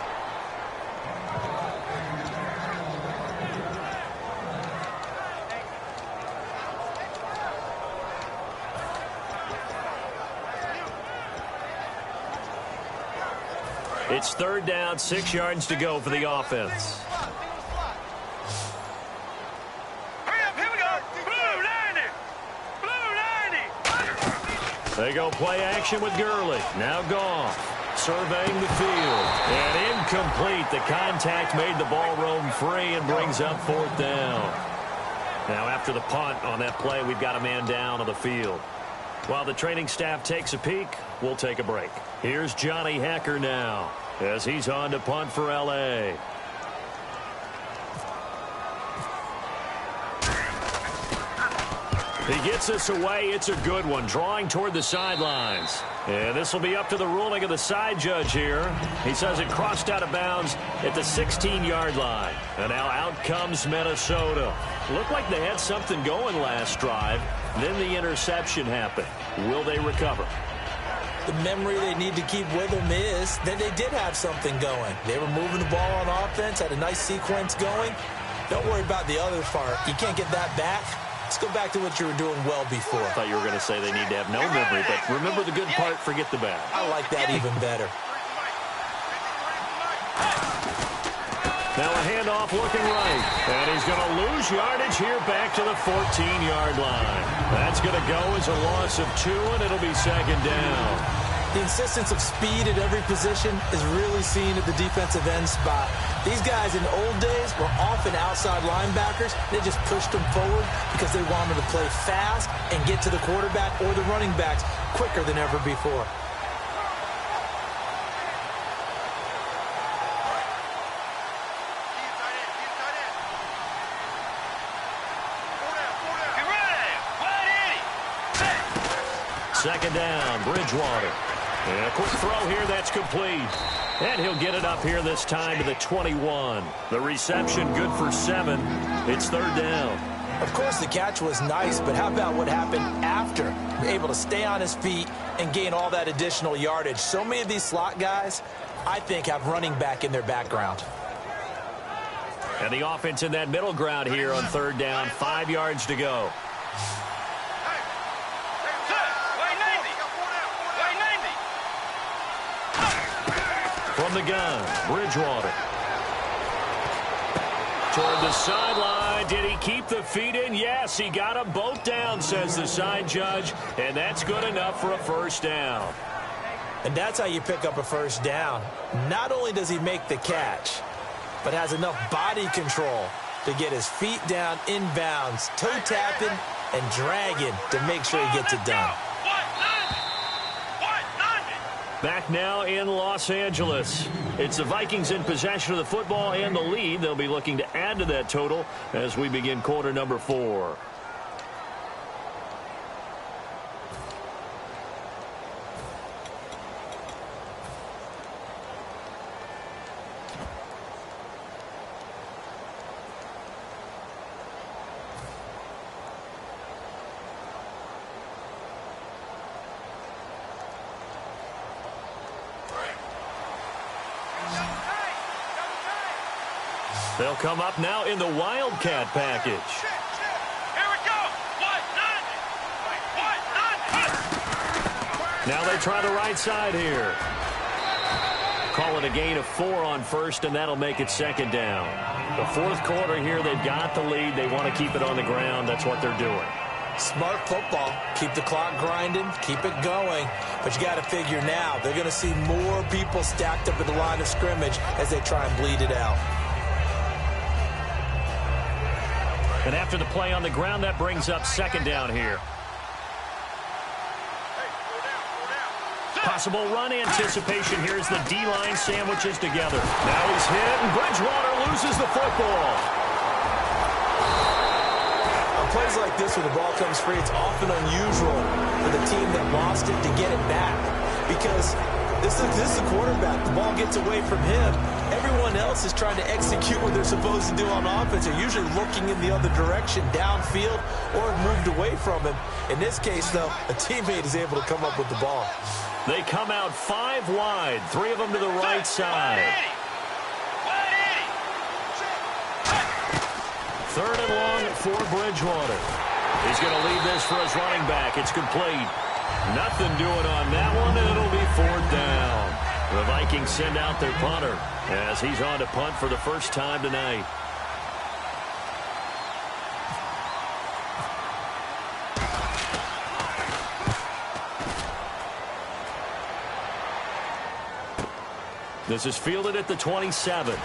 Speaker 3: It's third down, 6 yards to go for the offense.
Speaker 5: Hurry up, here we go! Blue 90! Blue 90!
Speaker 3: They go play action with Gurley. Now gone. Surveying the field. And incomplete. The contact made the ball roam free and brings up fourth down. Now after the punt on that play, we've got a man down on the field. While the training staff takes a peek, we'll take a break. Here's Johnny Hacker now as he's on to punt for L.A. He gets this away. It's a good one, drawing toward the sidelines. And this will be up to the ruling of the side judge here. He says it crossed out of bounds at the 16-yard line. And now out comes Minnesota. Looked like they had something going last drive. Then the interception happened. Will they recover?
Speaker 4: The memory they need to keep with them is that they did have something going. They were moving the ball on offense, had a nice sequence going. Don't worry about the other part. You can't get that back. Let's go back to what you were doing well before.
Speaker 3: I thought you were going to say they need to have no memory, but remember the good part, forget the bad.
Speaker 4: I like that even better.
Speaker 3: Now a handoff looking right, and he's going to lose yardage here back to the 14-yard line. That's going to go as a loss of 2, and it'll be second down.
Speaker 4: The insistence of speed at every position is really seen at the defensive end spot. These guys in the old days were often outside linebackers. They just pushed them forward because they wanted to play fast and get to the quarterback or the running backs quicker than ever before.
Speaker 3: Second down, Bridgewater. And a quick throw here, that's complete. And he'll get it up here this time to the 21. The reception good for 7. It's third down.
Speaker 4: Of course, the catch was nice, but how about what happened after? Able to stay on his feet and gain all that additional yardage. So many of these slot guys, I think, have running back in their background.
Speaker 3: And the offense in that middle ground here on third down, 5 yards to go. From the gun, Bridgewater. Toward the sideline. Did he keep the feet in? Yes, he got them both down, says the side judge. And that's good enough for a first down.
Speaker 4: And that's how you pick up a first down. Not only does he make the catch, but has enough body control to get his feet down inbounds, toe tapping and dragging to make sure he gets it done.
Speaker 3: Back now in Los Angeles. It's the Vikings in possession of the football and the lead. They'll be looking to add to that total as we begin quarter number 4. They'll come up now in the Wildcat package.
Speaker 5: Here we go. 190.
Speaker 3: Now they try the right side here. Call it a gain of 4 on first, and that'll make it second down. The fourth quarter here, they've got the lead. They want to keep it on the ground. That's what they're doing.
Speaker 4: Smart football. Keep the clock grinding. Keep it going. But you got to figure now, they're going to see more people stacked up at the line of scrimmage as they try and bleed it out.
Speaker 3: And after the play on the ground, that brings up second down here. Possible run anticipation here as the D-line sandwiches together. Now he's hit, and Bridgewater loses the football.
Speaker 4: On plays like this where the ball comes free, it's often unusual for the team that lost it to get it back. Because this is the quarterback. The ball gets away from him. Everyone else is trying to execute what they're supposed to do on offense. They're usually looking in the other direction, downfield, or moved away from him. In this case, though, a teammate is able to come up with the ball.
Speaker 3: They come out 5 wide, 3 of them to the right side. Third and long for Bridgewater. He's going to leave this for his running back. It's complete. Nothing doing on that one, and it'll be fourth down. The Vikings send out their punter as he's on to punt for the first time tonight. This is fielded at the 27.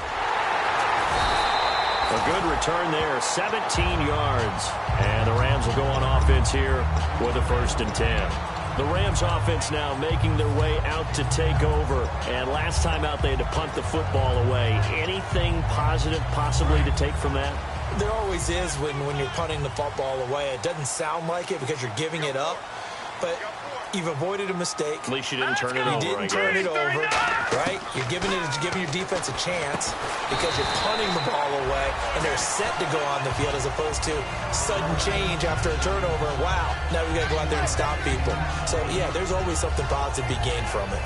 Speaker 3: A good return there, 17 yards. And the Rams will go on offense here with a 1st and 10. The Rams offense now making their way out to take over. And last time out, they had to punt the football away. Anything positive possibly to take from that?
Speaker 4: There always is when you're punting the football away. It doesn't sound like it because you're giving it up, but you've avoided a mistake.
Speaker 3: At least you didn't turn it over.
Speaker 4: You didn't turn it over, right? You're giving your defense a chance because you're punting the ball away, and they're set to go on the field as opposed to sudden change after a turnover. Wow, now we got to go out there and stop people. So, yeah, there's always something positive to be gained from it.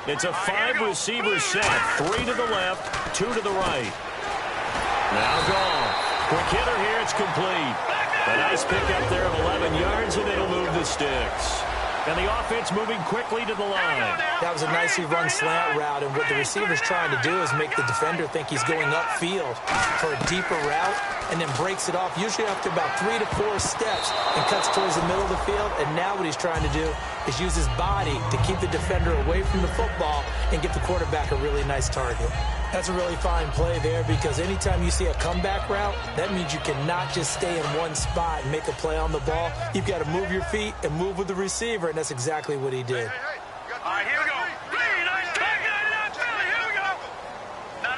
Speaker 3: It's a 5-receiver set. 3 to the left, 2 to the right. Now gone. Quick hitter here. It's complete. A nice pickup there of 11 yards, and it'll move the sticks. And the offense moving quickly to the line.
Speaker 4: That was a nicely run slant route, and what the receiver's trying to do is make the defender think he's going upfield for a deeper route and then breaks it off, usually after about 3 to 4 steps, and cuts towards the middle of the field. And now what he's trying to do is use his body to keep the defender away from the football and give the quarterback a really nice target. That's a really fine play there because anytime you see a comeback route, that means you cannot just stay in one spot and make a play on the ball. You've got to move your feet and move with the receiver, and that's exactly what he did.
Speaker 5: All right, here we go. Green, nice check. Here we go. No.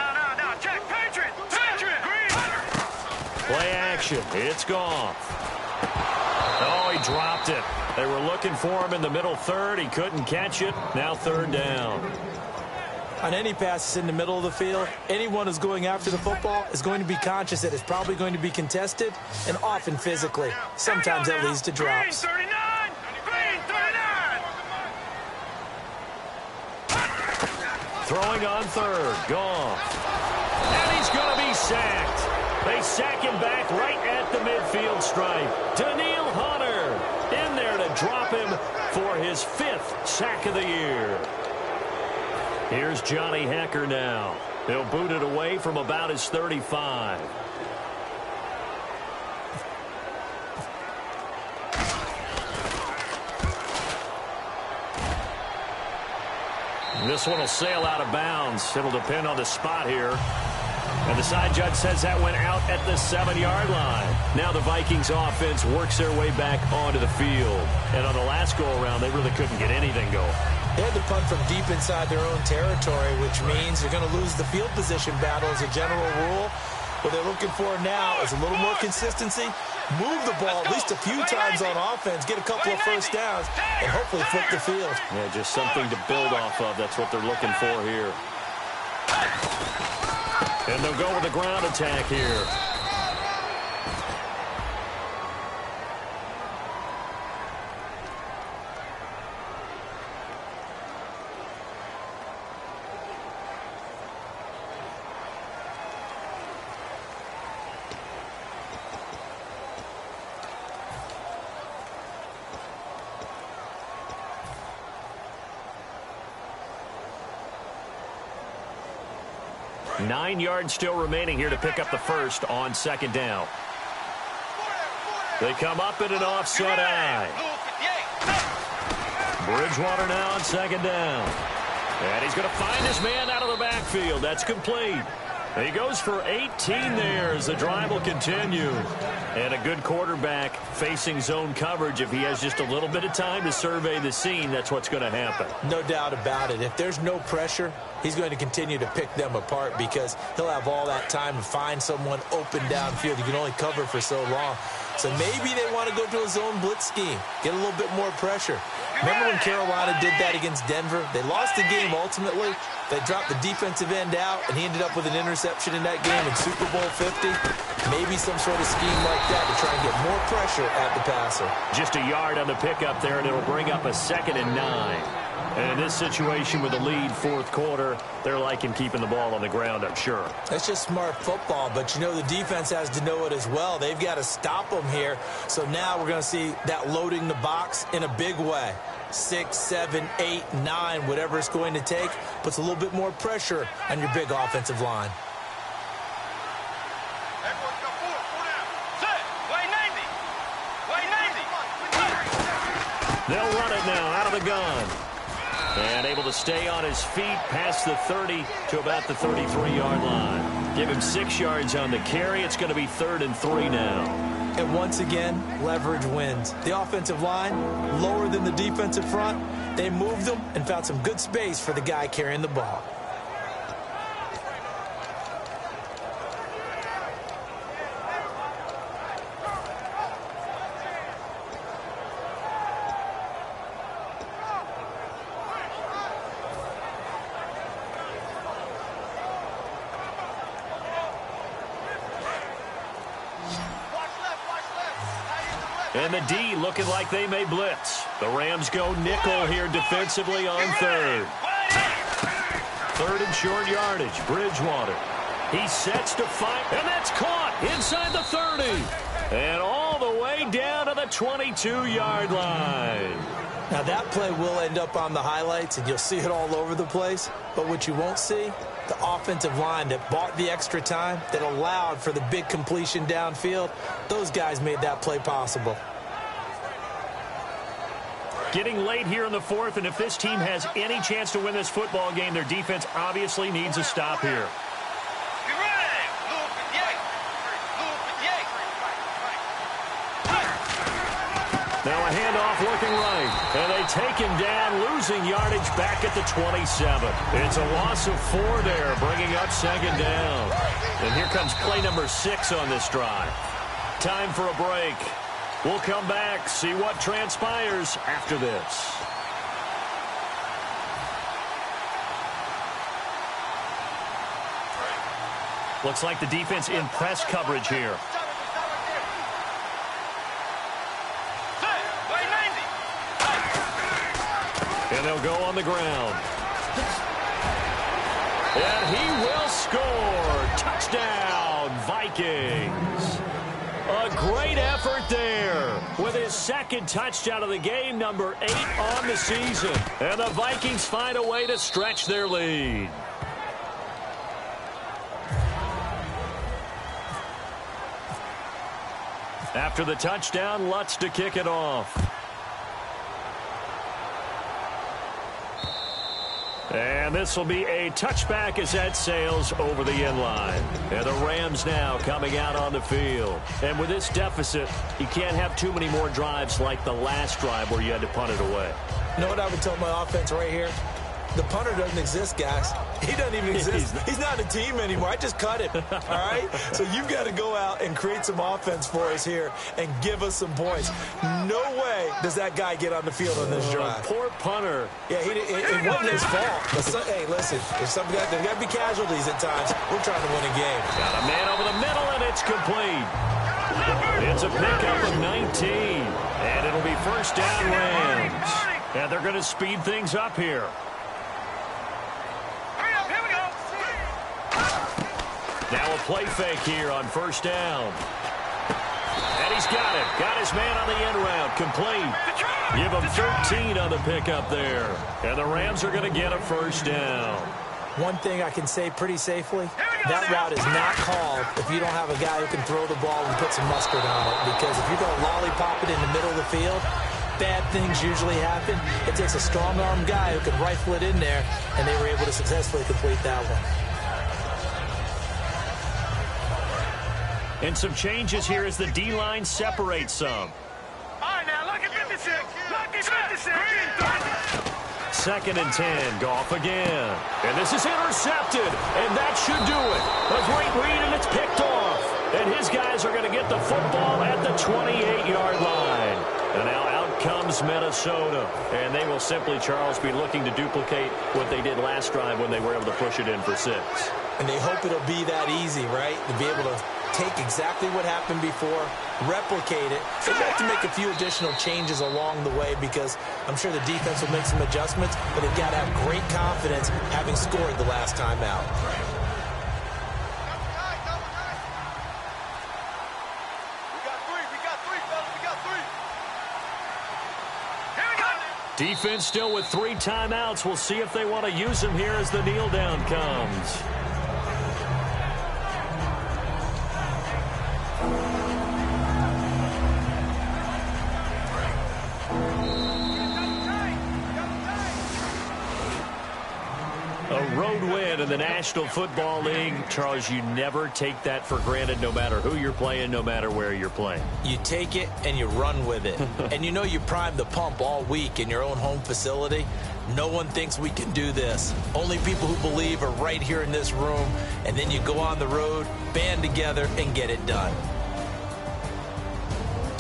Speaker 5: Check. Patriot. Green.
Speaker 3: Play action. It's gone. Oh, he dropped it. They were looking for him in the middle third. He couldn't catch it. Now 3rd down.
Speaker 4: On any passes in the middle of the field, anyone who's going after the football is going to be conscious that it's probably going to be contested and often physically. Sometimes that leads to drops.
Speaker 5: Green 39. Green 39.
Speaker 3: Throwing on 3rd. Gone. And he's going to be sacked. They sack him back right at the midfield stripe. Daniil Hunter in there to drop him for his 5th sack of the year. Here's Johnny Hecker now. He'll boot it away from about his 35. This one will sail out of bounds. It'll depend on the spot here. And the side judge says that went out at the 7-yard line. Now the Vikings offense works their way back onto the field. And on the last go-around, they really couldn't get anything going.
Speaker 4: They had to punt from deep inside their own territory, which means they're going to lose the field position battle as a general rule. What they're looking for now is a little more consistency, move the ball at least a few times on offense, get a couple of first downs, and hopefully flip the field.
Speaker 3: Yeah, just something to build off of. That's what they're looking for here. And they'll go with a ground attack here. Nine yards still remaining here to pick up the first on 2nd down. They come up in an offset eye. Bridgewater now on 2nd down. And he's going to find his man out of the backfield. That's complete. He goes for 18 there as the drive will continue. And a good quarterback facing zone coverage. If he has just a little bit of time to survey the scene, that's what's going to happen.
Speaker 4: No doubt about it. If there's no pressure, he's going to continue to pick them apart because he'll have all that time to find someone open downfield. You can only cover for so long. So maybe they want to go to a zone blitz scheme, get a little bit more pressure. Remember when Carolina did that against Denver? They lost the game ultimately. They dropped the defensive end out, and he ended up with an interception in that game in Super Bowl 50. Maybe some sort of scheme like that to try and get more pressure at the passer.
Speaker 3: Just a yard on the pickup there, and it'll bring up a 2nd and 9. And in this situation with the lead 4th quarter, they're liking keeping the ball on the ground, I'm sure.
Speaker 4: That's just smart football, but you know the defense has to know it as well. They've got to stop them here. So now we're going to see that loading the box in a big way. 6, 7, 8, 9, whatever it's going to take, puts a little bit more pressure on your big offensive line.
Speaker 5: White 90.
Speaker 3: They'll run it now out of the gun. And able to stay on his feet past the 30 to about the 33-yard line. Give him 6 yards on the carry. It's going to be 3rd and 3 now.
Speaker 4: And once again, leverage wins. The offensive line, lower than the defensive front. They moved them and found some good space for the guy carrying the ball.
Speaker 3: And the D looking like they may blitz. The Rams go nickel here defensively on 3rd. 3rd and short yardage. Bridgewater. He sets to fight, and that's caught inside the 30. And all the way down to the 22-yard line.
Speaker 4: Now that play will end up on the highlights, and you'll see it all over the place. But what you won't see, the offensive line that bought the extra time, that allowed for the big completion downfield, those guys made that play possible.
Speaker 3: Getting late here in the 4th, and if this team has any chance to win this football game, their defense obviously needs a stop here. Now a handoff looking right, and they take him down, losing yardage back at the 27. It's a loss of 4 there, bringing up 2nd down. And here comes play number 6 on this drive. Time for a break. We'll come back, see what transpires after this. Looks like the defense in press coverage here. And they'll go on the ground. And he will score. Touchdown, Vikings. A great effort there with his 2nd touchdown of the game, number 8 on the season. And the Vikings find a way to stretch their lead. After the touchdown, Lutz to kick it off. And this will be a touchback as that sails over the end line. And the Rams now coming out on the field. And with this deficit, you can't have too many more drives like the last drive where you had to punt it away.
Speaker 4: You know what I would tell my offense right here? The punter doesn't exist, guys. He doesn't even exist. He's not a team anymore. I just cut him, all right? So you've got to go out and create some offense for us here and give us some points. No way does that guy get on the field on this drive.
Speaker 3: Poor punter.
Speaker 4: Yeah, it wasn't his fault. But hey, listen, there's got to be casualties at times. We're trying to win a game.
Speaker 3: Got a man over the middle, and it's complete. It's a pickup of 19, and it'll be 1st down Rams. And they're going to speed things up here. Now a play fake here on 1st down. And he's got it. Got his man on the end route. Complete. Give him 13 on the pickup there. And the Rams are going to get a 1st down.
Speaker 4: One thing I can say pretty safely, that route is not called if you don't have a guy who can throw the ball and put some mustard on it. Because if you're going to lollipop it in the middle of the field, bad things usually happen. It takes a strong-arm guy who can rifle it in there, and they were able to successfully complete that one.
Speaker 3: And some changes here as the D-line separates some.
Speaker 5: All right, now, look at 56. Look at 56.
Speaker 3: 2nd and 10. Goff again. And this is intercepted. And that should do it. A great read, and it's picked off. And his guys are going to get the football at the 28-yard line. And now out comes Minnesota. And they will simply, Charles, be looking to duplicate what they did last drive when they were able to push it in for 6.
Speaker 4: And they hope it'll be that easy, right? To be able to take exactly what happened before, replicate it. They'd have to make a few additional changes along the way because I'm sure the defense will make some adjustments, but they've got to have great confidence having scored the last time out.
Speaker 3: Defense still with 3 timeouts. We'll see if they want to use them here as the kneel down comes. in the National Football League, Charles, you never take that for granted no matter who you're playing, no matter where you're playing.
Speaker 4: You take it and you run with it. And you know you primed the pump all week in your own home facility. No one thinks we can do this. Only people who believe are right here in this room. And then you go on the road, band together, and get it done.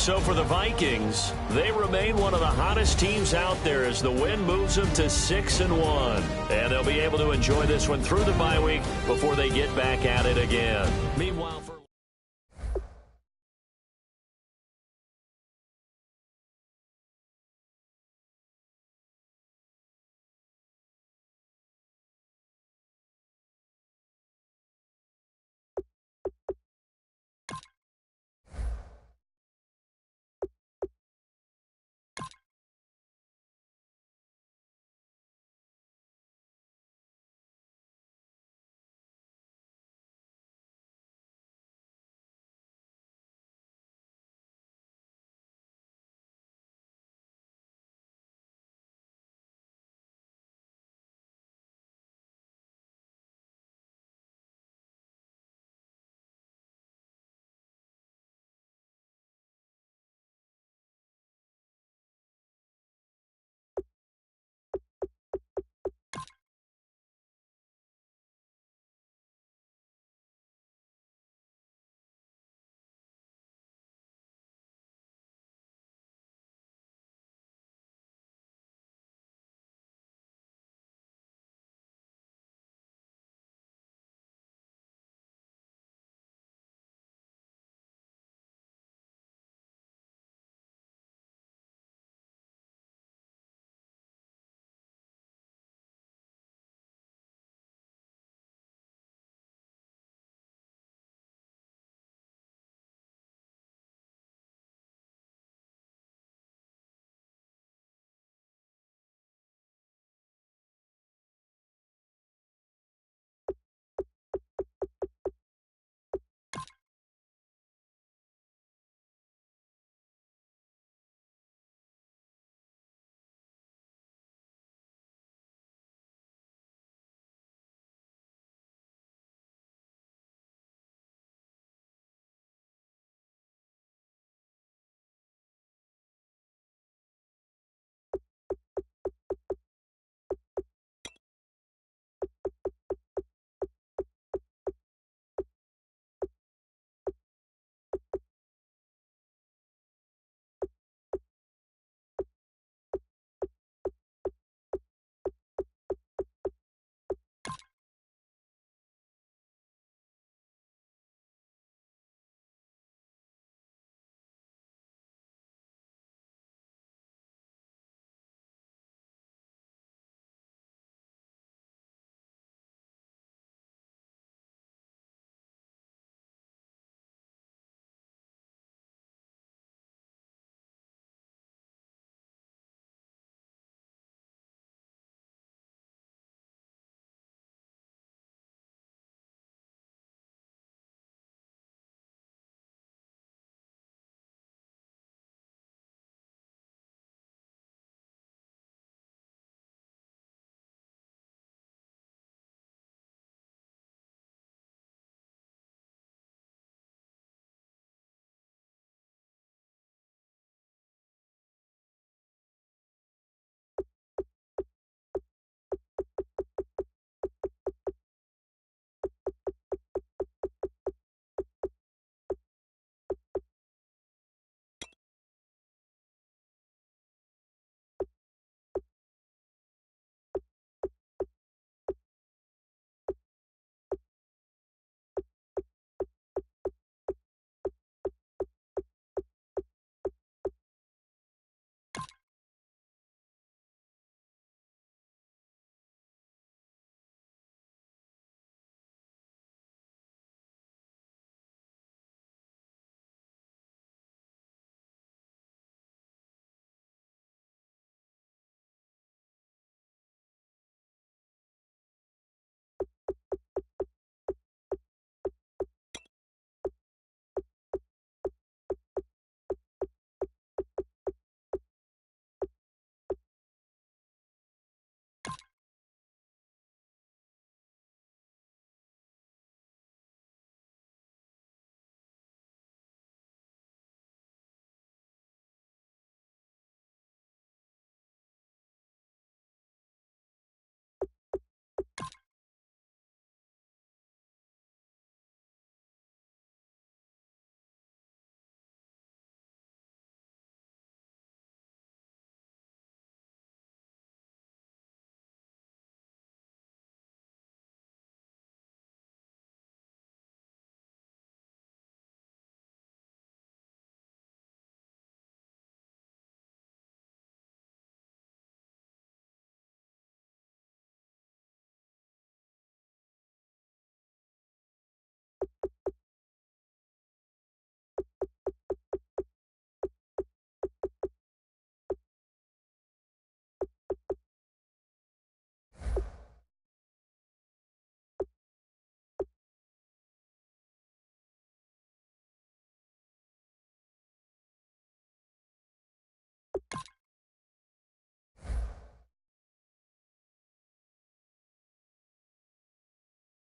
Speaker 3: So for the Vikings, they remain one of the hottest teams out there as the win moves them to 6-1. And they'll be able to enjoy this one through the bye week before they get back at it again. Meanwhile, for